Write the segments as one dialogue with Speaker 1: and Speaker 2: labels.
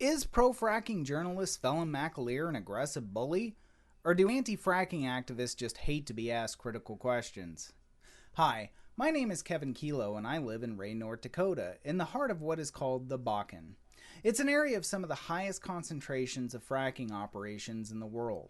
Speaker 1: Is pro-fracking journalist Phelim McAleer an aggressive bully? Or do anti-fracking activists just hate to be asked critical questions? Hi, my name is Kevin Kilo and I live in Ray, North Dakota, in the heart of what is called the Bakken. It's an area of some of the highest concentrations of fracking operations in the world.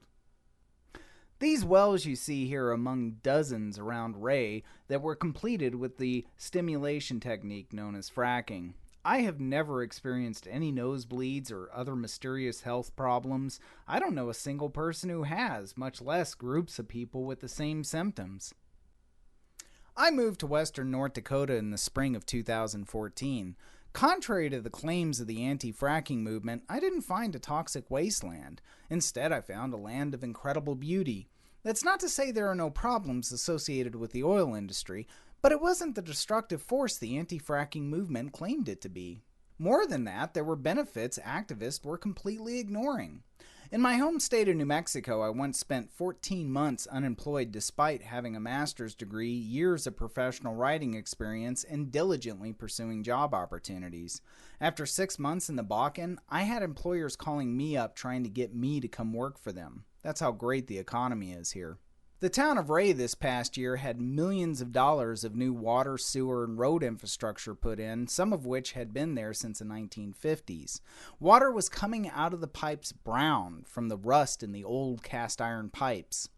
Speaker 1: These wells you see here are among dozens around Ray that were completed with the stimulation technique known as fracking. I have never experienced any nosebleeds or other mysterious health problems. I don't know a single person who has, much less groups of people with the same symptoms. I moved to western North Dakota in the spring of 2014. Contrary to the claims of the anti-fracking movement, I didn't find a toxic wasteland. Instead, I found a land of incredible beauty. That's not to say there are no problems associated with the oil industry, but it wasn't the destructive force the anti-fracking movement claimed it to be. More than that, there were benefits activists were completely ignoring. In my home state of New Mexico, I once spent 14 months unemployed despite having a master's degree, years of professional writing experience, and diligently pursuing job opportunities. After 6 months in the Bakken, I had employers calling me up trying to get me to come work for them. That's how great the economy is here. The town of Ray this past year had millions of dollars of new water, sewer, and road infrastructure put in, some of which had been there since the 1950s. Water was coming out of the pipes brown from the rust in the old cast iron pipes.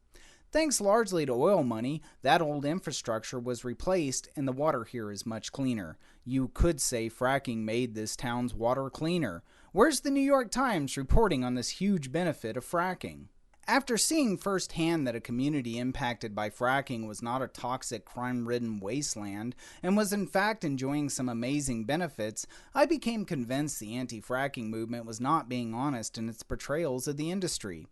Speaker 1: Thanks largely to oil money, that old infrastructure was replaced and the water here is much cleaner. You could say fracking made this town's water cleaner. Where's the New York Times reporting on this huge benefit of fracking? After seeing firsthand that a community impacted by fracking was not a toxic, crime-ridden wasteland and was in fact enjoying some amazing benefits, I became convinced the anti-fracking movement was not being honest in its portrayals of the industry.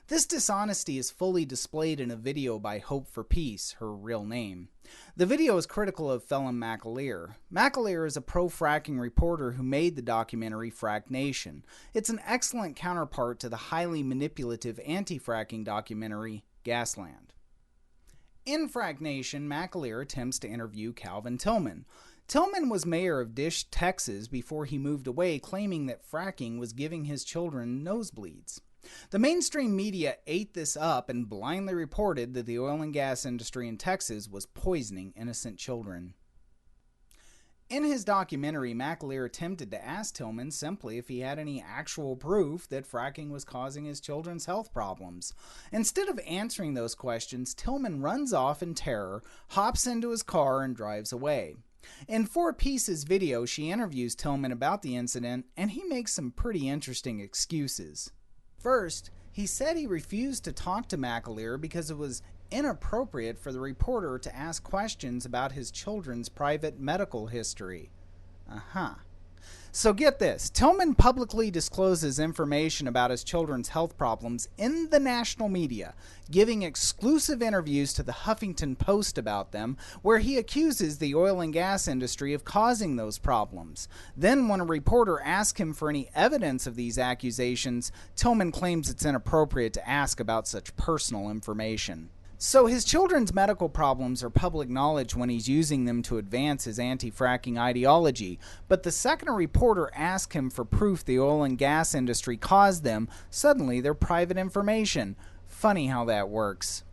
Speaker 1: This dishonesty is fully displayed in a video by Hope Forpeace, her real name. The video is critical of Phelim McAleer. McAleer is a pro-fracking reporter who made the documentary Frack Nation. It's an excellent counterpart to the highly manipulative anti-fracking documentary Gasland. In Frack Nation, McAleer attempts to interview Calvin Tilman. Tilman was mayor of Dish, Texas before he moved away, claiming that fracking was giving his children nosebleeds. The mainstream media ate this up and blindly reported that the oil and gas industry in Texas was poisoning innocent children. In his documentary, McAleer attempted to ask Tilman simply if he had any actual proof that fracking was causing his children's health problems. Instead of answering those questions, Tilman runs off in terror, hops into his car, and drives away. In Forpeace's video, she interviews Tilman about the incident, and he makes some pretty interesting excuses. First, he said he refused to talk to McAleer because it was inappropriate for the reporter to ask questions about his children's private medical history. So get this, Tilman publicly discloses information about his children's health problems in the national media, giving exclusive interviews to the Huffington Post about them, where he accuses the oil and gas industry of causing those problems. Then when a reporter asks him for any evidence of these accusations, Tilman claims it's inappropriate to ask about such personal information. So his children's medical problems are public knowledge when he's using them to advance his anti-fracking ideology, but the second a reporter asks him for proof the oil and gas industry caused them, suddenly they're private information. Funny how that works.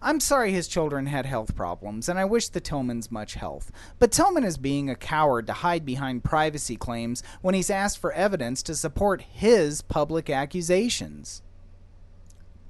Speaker 1: I'm sorry his children had health problems, and I wish the Tilmans much health, but Tilman is being a coward to hide behind privacy claims when he's asked for evidence to support his public accusations.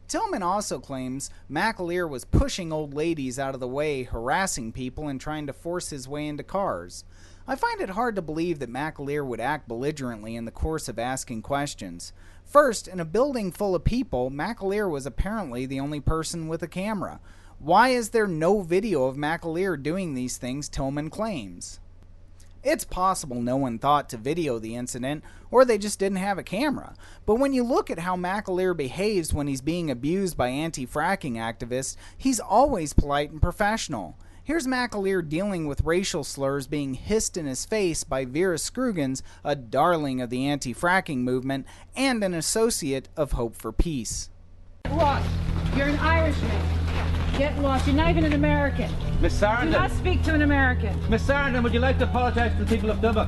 Speaker 1: Tilman also claims McAleer was pushing old ladies out of the way, harassing people, and trying to force his way into cars. I find it hard to believe that McAleer would act belligerently in the course of asking questions. First, in a building full of people, McAleer was apparently the only person with a camera. Why is there no video of McAleer doing these things Tilman claims? It's possible no one thought to video the incident, or they just didn't have a camera. But when you look at how McAleer behaves when he's being abused by anti-fracking activists, he's always polite and professional. Here's McAleer dealing with racial slurs being hissed in his face by Vera Scrugans, a darling of the anti-fracking movement, and an associate of Hope Forpeace.
Speaker 2: Lost. You're an Irishman. Get lost. You're not even an American.
Speaker 3: Miss Sarandon.
Speaker 2: Do not speak to an American.
Speaker 3: Miss Sarandon, would you like to apologize to the people of Dublin?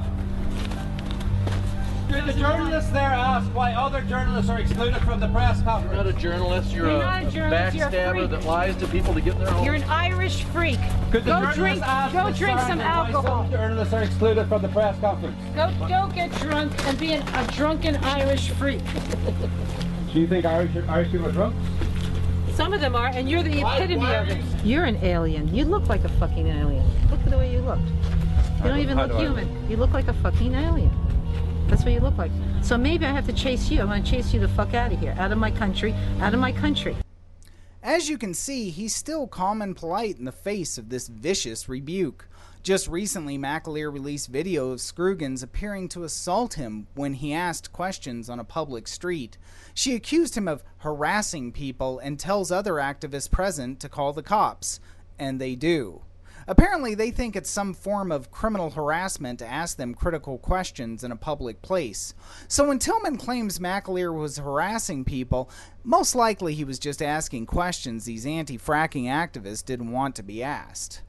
Speaker 3: Did the journalists there ask why other journalists are excluded from the press conference?
Speaker 4: You're not a journalist. You're
Speaker 2: not a journalist, you're a
Speaker 4: backstabber
Speaker 2: freak.
Speaker 4: that lies to people to get their home.
Speaker 2: You're an Irish freak.
Speaker 3: Could the
Speaker 2: Go
Speaker 3: journalists
Speaker 2: drink.
Speaker 3: ask
Speaker 2: Go
Speaker 3: Ms.
Speaker 2: drink some
Speaker 3: Sarandon why
Speaker 2: alcohol.
Speaker 3: some journalists are excluded from the press conference?
Speaker 2: Go get drunk and be a drunken Irish freak.
Speaker 3: Do you think Irish people are drunk?
Speaker 2: Some of them are, and you're the epitome of it. You're an alien. You look like a fucking alien. Look at the way you look. You don't even look human. You look like a fucking alien. That's what you look like. So maybe I have to chase you. I'm going to chase you the fuck out of here. Out of my country. Out of my country.
Speaker 1: As you can see, he's still calm and polite in the face of this vicious rebuke. Just recently, McAleer released video of Scroogins appearing to assault him when he asked questions on a public street. She accused him of harassing people and tells other activists present to call the cops. And they do. Apparently, they think it's some form of criminal harassment to ask them critical questions in a public place. So when Tilman claims McAleer was harassing people, most likely he was just asking questions these anti-fracking activists didn't want to be asked.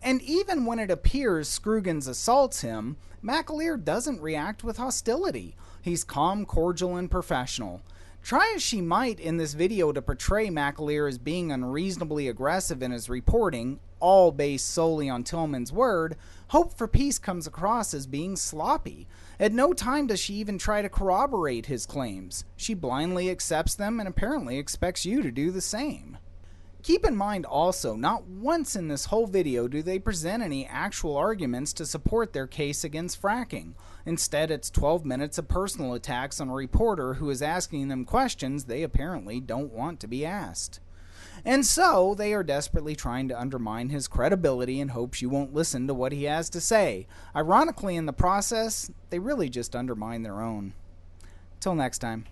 Speaker 1: And even when it appears Scroogins assaults him, McAleer doesn't react with hostility. He's calm, cordial, and professional. Try as she might in this video to portray McAleer as being unreasonably aggressive in his reporting, all based solely on Tilman's word, Hope Forpeace comes across as being sloppy. At no time does she even try to corroborate his claims. She blindly accepts them and apparently expects you to do the same. Keep in mind also, not once in this whole video do they present any actual arguments to support their case against fracking. Instead, it's 12 minutes of personal attacks on a reporter who is asking them questions they apparently don't want to be asked. And so, they are desperately trying to undermine his credibility in hopes you won't listen to what he has to say. Ironically, in the process, they really just undermine their own. Till next time.